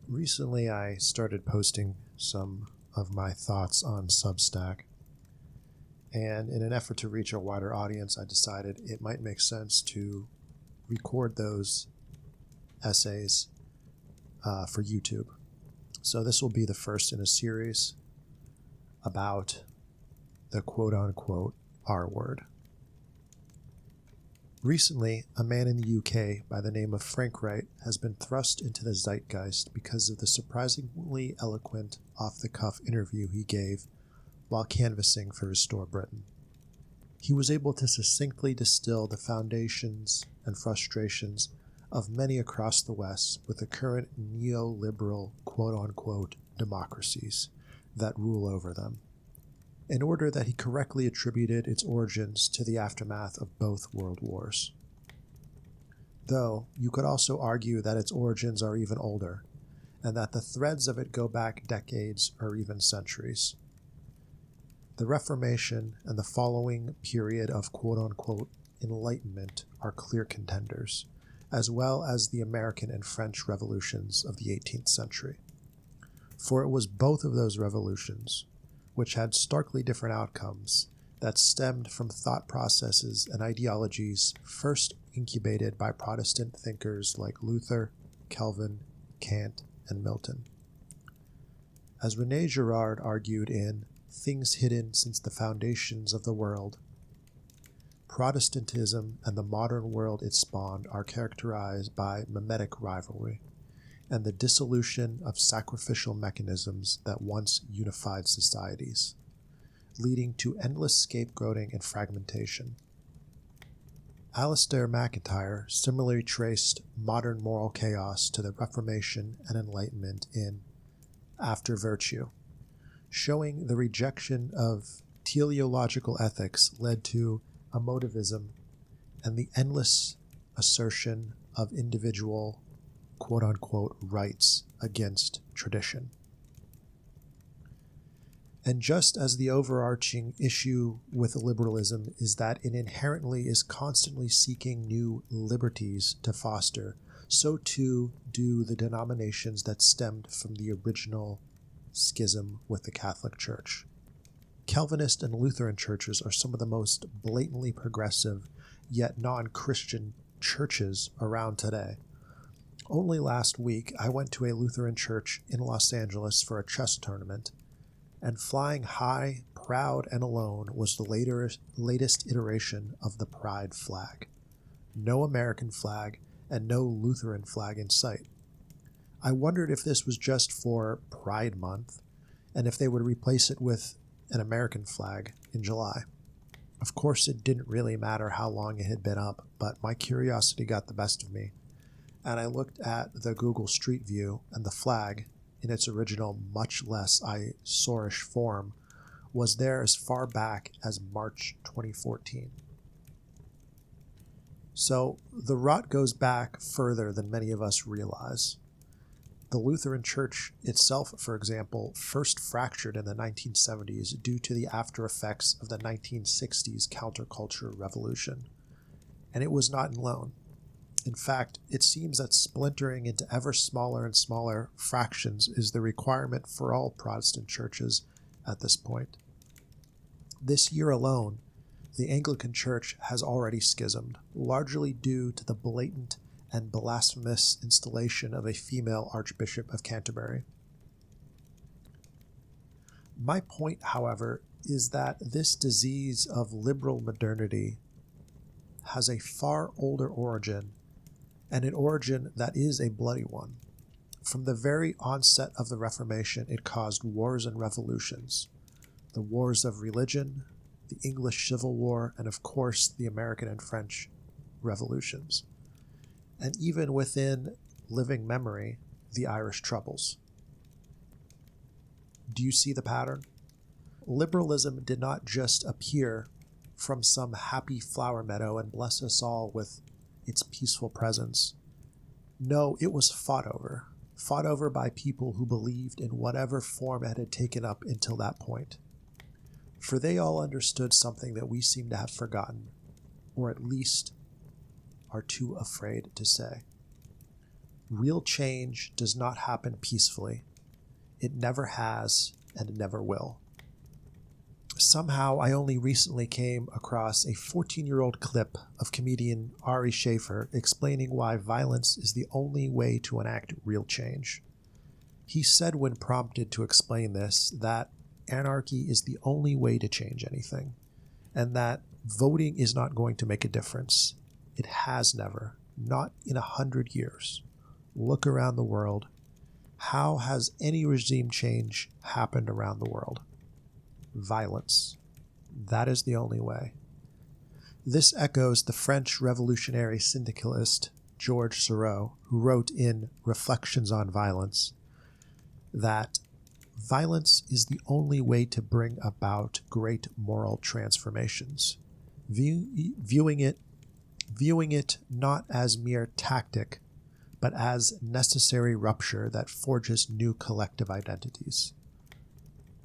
Recently, I started posting some of my thoughts on Substack, and in an effort to reach a wider audience, I decided it might make sense to record those essays for YouTube. So this will be the first in a series about the quote-unquote R-word. Recently, a man in the UK by the name of Frank Wright has been thrust into the zeitgeist because of the surprisingly eloquent, off-the-cuff interview he gave while canvassing for Restore Britain. He was able to succinctly distill the foundations and frustrations of many across the West with the current neoliberal quote-unquote democracies that rule over them, in order that he correctly attributed its origins to the aftermath of both world wars. Though you could also argue that its origins are even older, and that the threads of it go back decades or even centuries. The Reformation and the following period of quote-unquote Enlightenment are clear contenders, as well as the American and French revolutions of the 18th century. For it was both of those revolutions, which had starkly different outcomes, that stemmed from thought processes and ideologies first incubated by Protestant thinkers like Luther, Calvin, Kant, and Milton. As René Girard argued in Things Hidden Since the Foundations of the World, Protestantism and the modern world it spawned are characterized by mimetic rivalry and the dissolution of sacrificial mechanisms that once unified societies, leading to endless scapegoating and fragmentation. Alasdair MacIntyre similarly traced modern moral chaos to the Reformation and Enlightenment in After Virtue, showing the rejection of teleological ethics led to emotivism and the endless assertion of individual quote-unquote rights against tradition. And just as the overarching issue with liberalism is that it inherently is constantly seeking new liberties to foster, so too do the denominations that stemmed from the original schism with the Catholic Church. Calvinist and Lutheran churches are some of the most blatantly progressive yet non-Christian churches around today. Only last week, I went to a Lutheran church in Los Angeles for a chess tournament, and flying high, proud, and alone was the latest iteration of the Pride flag. No American flag and no Lutheran flag in sight. I wondered if this was just for Pride Month, and if they would replace it with an American flag in July. Of course, it didn't really matter how long it had been up, but my curiosity got the best of me, and I looked at the Google Street View, and the flag, in its original much less eyesorish form, was there as far back as March 2014. So the rot goes back further than many of us realize. The Lutheran Church itself, for example, first fractured in the 1970s due to the after effects of the 1960s counterculture revolution, and it was not alone. In fact, it seems that splintering into ever smaller and smaller fractions is the requirement for all Protestant churches at this point. This year alone, the Anglican Church has already schismed, largely due to the blatant and blasphemous installation of a female Archbishop of Canterbury. My point, however, is that this disease of liberal modernity has a far older origin, and an origin that is a bloody one. From the very onset of the Reformation, it caused wars and revolutions. The wars of religion, the English Civil War, and of course the American and French revolutions. And even within living memory, the Irish Troubles. Do you see the pattern? Liberalism did not just appear from some happy flower meadow and bless us all with its peaceful presence. No, it was fought over by people who believed in whatever form it had taken up until that point. For they all understood something that we seem to have forgotten, or at least are too afraid to say. Real change does not happen peacefully. It never has, and it never will. Somehow, I only recently came across a 14-year-old clip of comedian Ari Schaefer explaining why violence is the only way to enact real change. He said when prompted to explain this that anarchy is the only way to change anything, and that voting is not going to make a difference. It has never, not in 100 years. Look around the world. How has any regime change happened around the world? Violence. That is the only way. This echoes the French revolutionary syndicalist Georges Sorel, who wrote in Reflections on Violence that violence is the only way to bring about great moral transformations. Viewing it not as mere tactic, but as necessary rupture that forges new collective identities.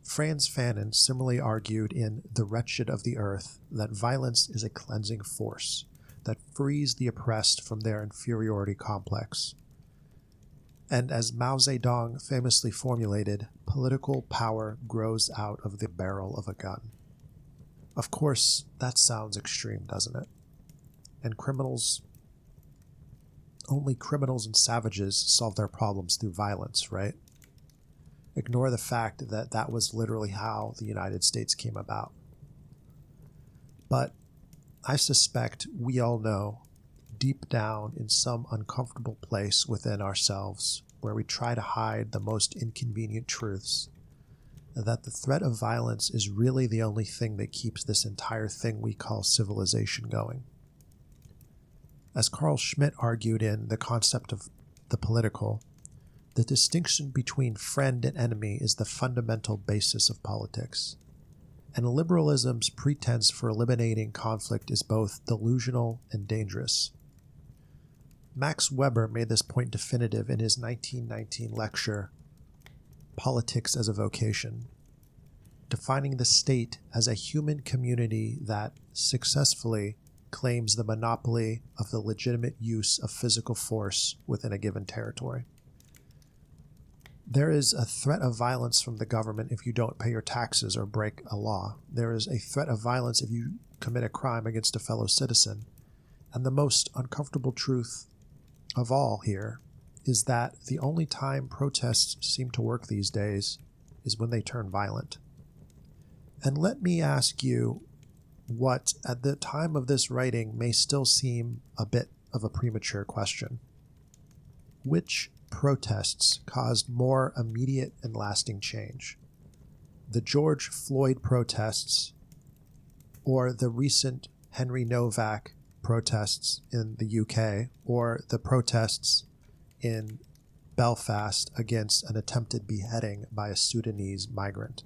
Frantz Fanon similarly argued in The Wretched of the Earth that violence is a cleansing force that frees the oppressed from their inferiority complex. And as Mao Zedong famously formulated, political power grows out of the barrel of a gun. Of course, that sounds extreme, doesn't it? And only criminals and savages solve their problems through violence, right? Ignore the fact that that was literally how the United States came about. But I suspect we all know, deep down in some uncomfortable place within ourselves, where we try to hide the most inconvenient truths, that the threat of violence is really the only thing that keeps this entire thing we call civilization going. As Carl Schmitt argued in The Concept of the Political, the distinction between friend and enemy is the fundamental basis of politics, and liberalism's pretense for eliminating conflict is both delusional and dangerous. Max Weber made this point definitive in his 1919 lecture, Politics as a Vocation, defining the state as a human community that successfully claims the monopoly of the legitimate use of physical force within a given territory. There is a threat of violence from the government if you don't pay your taxes or break a law. There is a threat of violence if you commit a crime against a fellow citizen. And the most uncomfortable truth of all here is that the only time protests seem to work these days is when they turn violent. And let me ask you what, at the time of this writing, may still seem a bit of a premature question. Which protests caused more immediate and lasting change? The George Floyd protests or the recent Henry Novak protests in the UK or the protests in Belfast against an attempted beheading by a Sudanese migrant?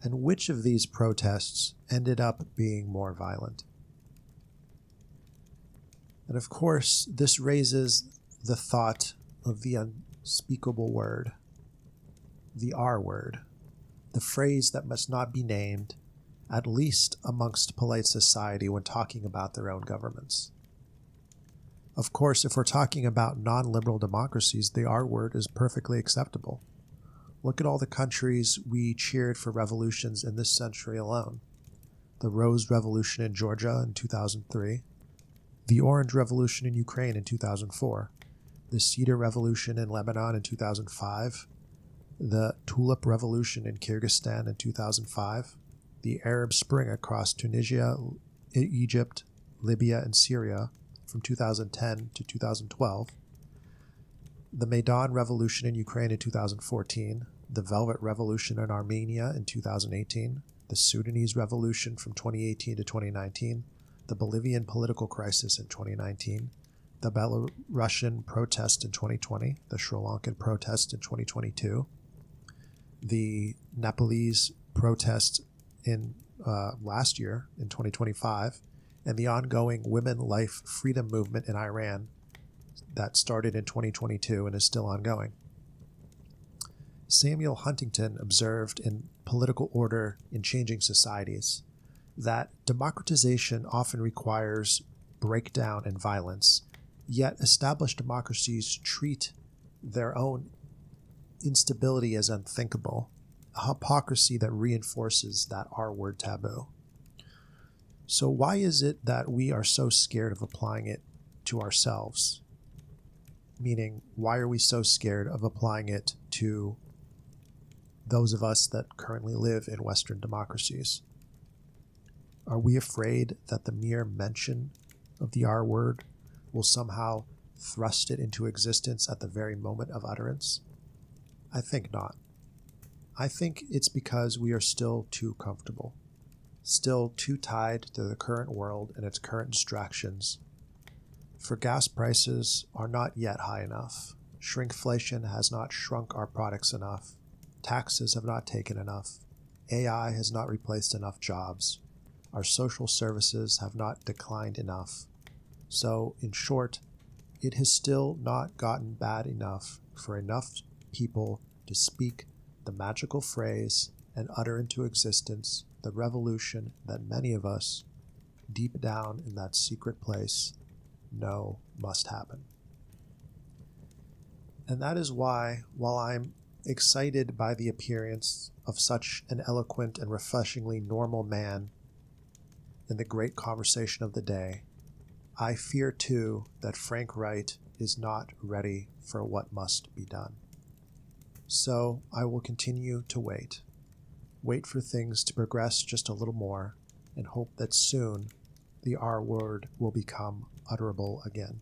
And which of these protests ended up being more violent? And of course, this raises the thought of the unspeakable word, the R word, the phrase that must not be named, at least amongst polite society when talking about their own governments. Of course, if we're talking about non-liberal democracies, the R word is perfectly acceptable. Look at all the countries we cheered for revolutions in this century alone. The Rose Revolution in Georgia in 2003, the Orange Revolution in Ukraine in 2004, the Cedar Revolution in Lebanon in 2005, the Tulip Revolution in Kyrgyzstan in 2005, the Arab Spring across Tunisia, Egypt, Libya, and Syria from 2010 to 2012, the Maidan Revolution in Ukraine in 2014, the Velvet Revolution in Armenia in 2018, the Sudanese Revolution from 2018 to 2019, the Bolivian political crisis in 2019, the Belarusian protest in 2020, the Sri Lankan protest in 2022, the Nepalese protest in last year in 2025, and the ongoing women life freedom movement in Iran that started in 2022 and is still ongoing. Samuel Huntington observed in Political Order in Changing Societies that democratization often requires breakdown and violence, Yet established democracies treat their own instability as unthinkable, a hypocrisy that reinforces that R-word taboo. So why is it that we are so scared of applying it to ourselves? Meaning, why are we so scared of applying it to those of us that currently live in Western democracies? Are we afraid that the mere mention of the R word will somehow thrust it into existence at the very moment of utterance? I think not. I think it's because we are still too comfortable, still too tied to the current world and its current distractions. For gas prices are not yet high enough. Shrinkflation has not shrunk our products enough. Taxes have not taken enough. AI has not replaced enough jobs. Our social services have not declined enough. So, in short, it has still not gotten bad enough for enough people to speak the magical phrase and utter into existence the revolution that many of us, deep down in that secret place, know must happen. And that is why, while I'm excited by the appearance of such an eloquent and refreshingly normal man in the great conversation of the day, I fear too that Frank Wright is not ready for what must be done. So I will continue to wait for things to progress just a little more, and hope that soon the R word will become utterable again.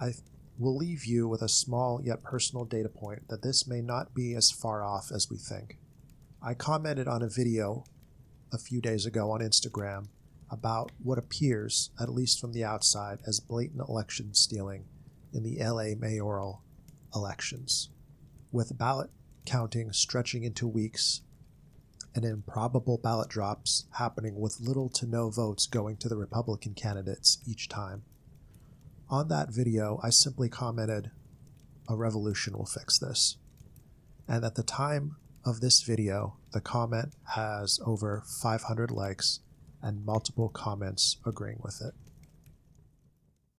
I will leave you with a small yet personal data point that this may not be as far off as we think. I commented on a video a few days ago on Instagram about what appears, at least from the outside, as blatant election stealing in the LA mayoral elections, with ballot counting stretching into weeks and improbable ballot drops happening with little to no votes going to the Republican candidates each time. On that video, I simply commented, "A revolution will fix this." And at the time of this video, the comment has over 500 likes and multiple comments agreeing with it.